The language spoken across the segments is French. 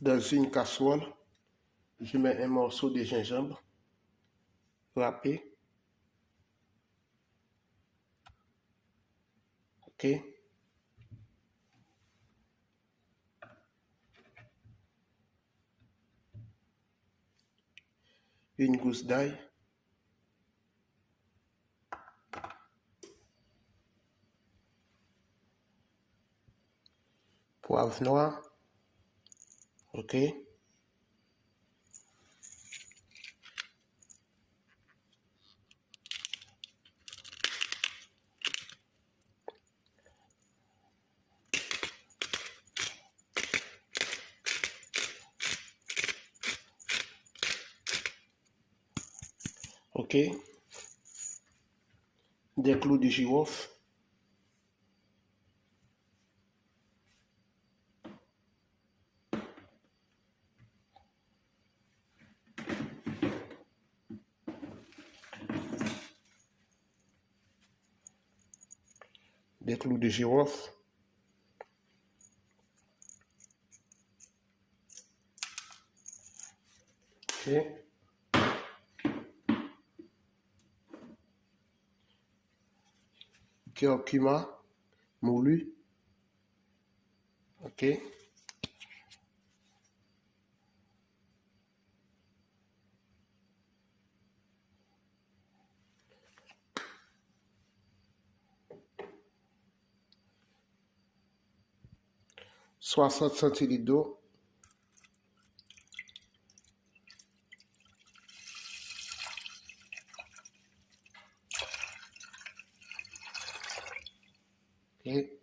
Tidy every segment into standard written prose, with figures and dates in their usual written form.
Dans une casserole, je mets un morceau de gingembre râpé. OK. Une gousse d'ail. Poivre noir. OK. OK. Des clous de girofle. Des clous de girofle. OK. Curcuma moulu. OK. Soixante centilitres d'eau. OK.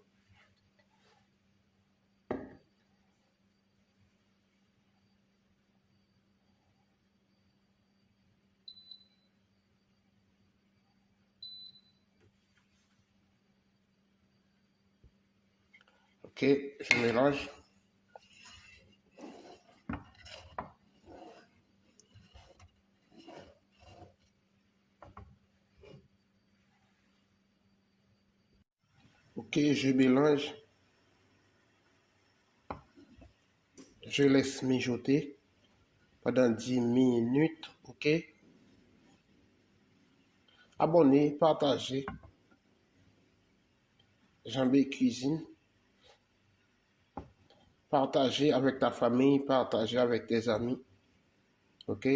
OK, je mélange. OK, je mélange. Je laisse mijoter pendant 10 minutes. OK. Abonnez, partagez. Jean-B Cuisine. Partagez avec ta famille, partagez avec tes amis. OK.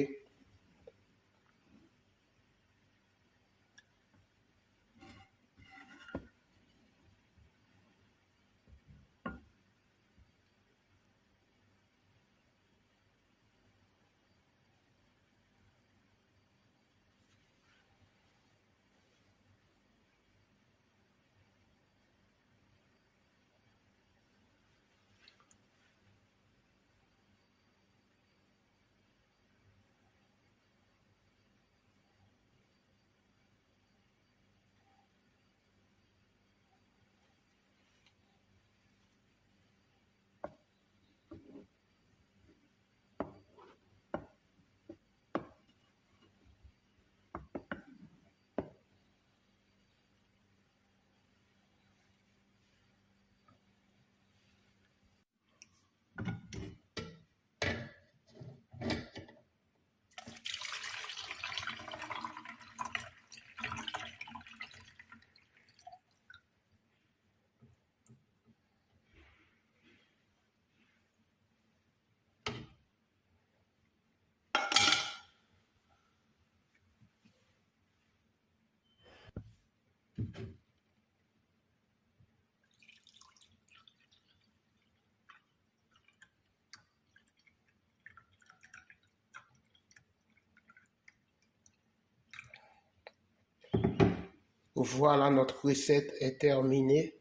Voilà, notre recette est terminée.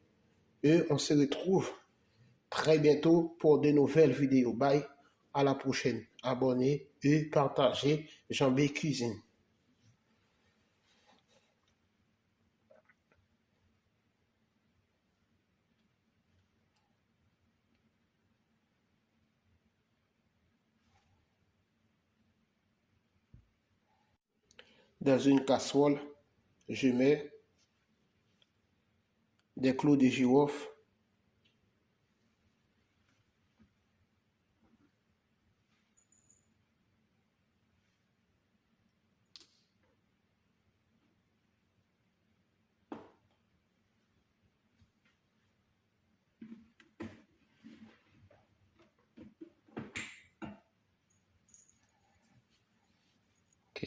Et on se retrouve très bientôt pour de nouvelles vidéos. Bye, à la prochaine. Abonnez et partagez Jean-B Cuisine. Dans une casserole, je mets des clous de girofle,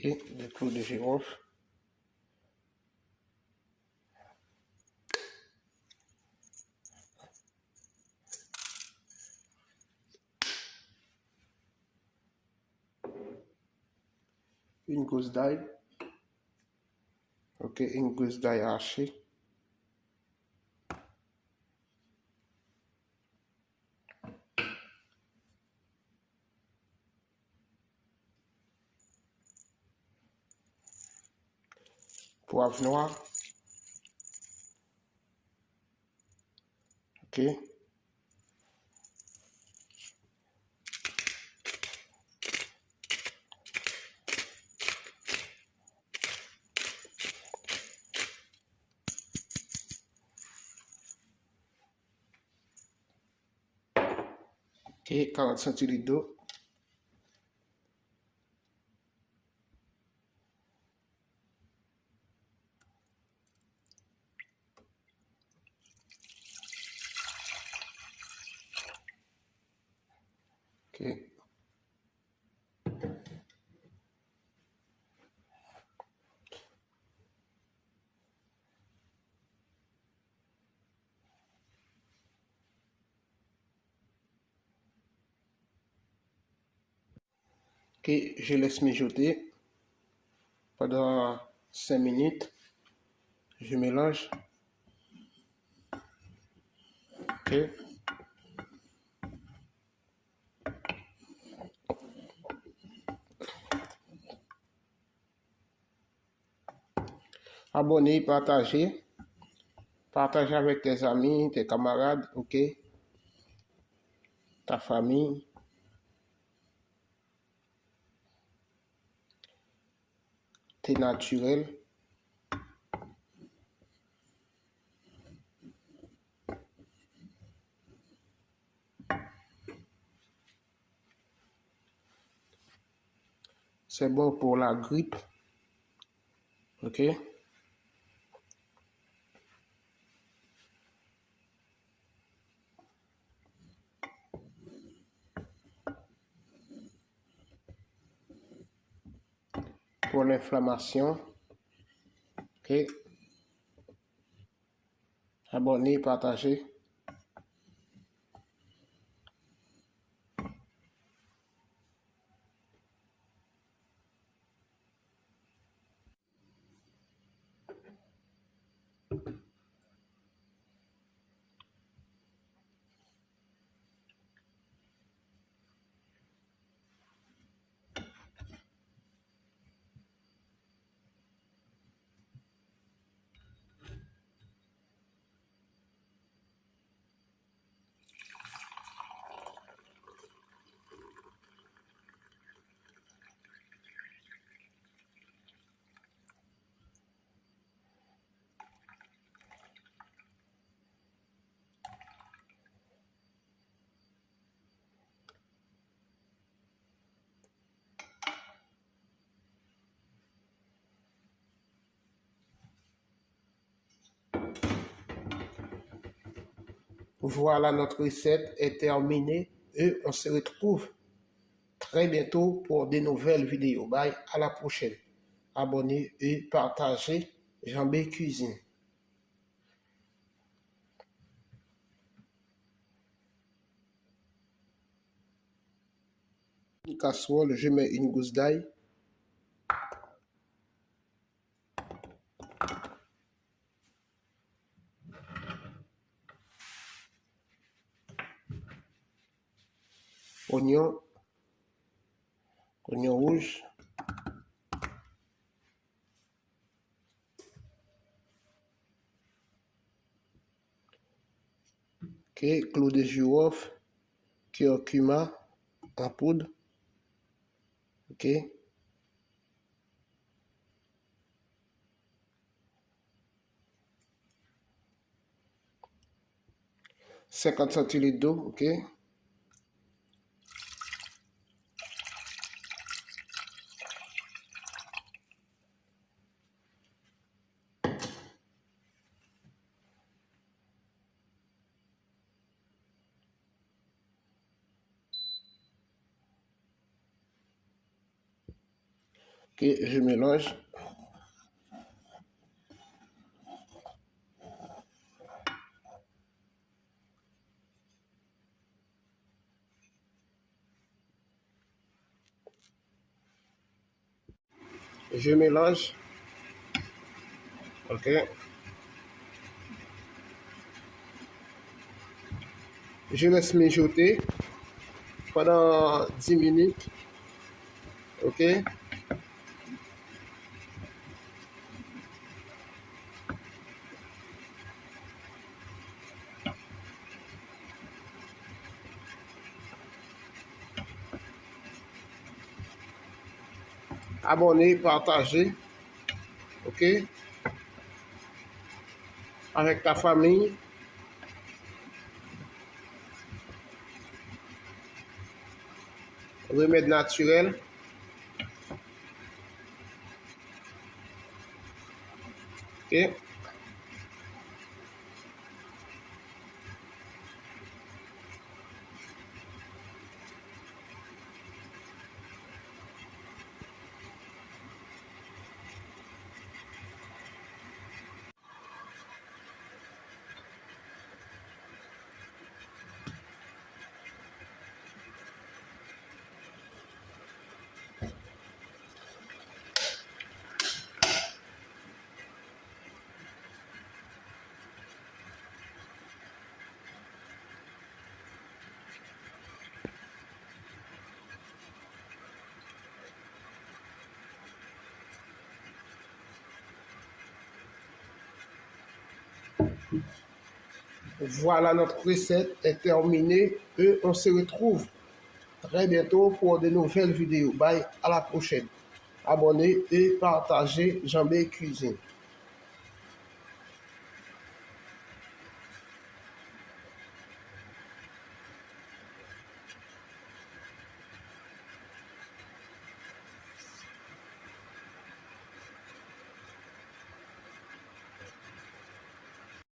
des clous de girofle. Une gousse d'ail. Ok, une gousse d'ail hachée. Poivre noir. Ok. Ok, 40 centilitres d'eau. Ok. Ok, je laisse mijoter pendant 5 minutes. Je mélange. Ok. Abonnez, partagez. Partagez avec tes amis, tes camarades, ok? Ta famille. T'es naturel. C'est bon pour la grippe. Ok? Pour l'inflammation. Ok? Abonnez, partagez. Voilà, notre recette est terminée et on se retrouve très bientôt pour de nouvelles vidéos. Bye, à la prochaine. Abonnez et partagez Jambé Cuisine. Une casserole, je mets une gousse d'ail. Oignon, oignon rouge. Ok, clou de girofle, curcuma en poudre. Ok. 50 centilitres d'eau, ok. que je mélange. Je mélange. Ok. Je laisse mijoter pendant 10 minutes. Ok. Abonner, partager. Ok. Avec ta famille. Remède naturel. Ok. Voilà, notre recette est terminée et on se retrouve très bientôt pour de nouvelles vidéos. Bye, à la prochaine. Abonnez et partagez Jean B Cuisine.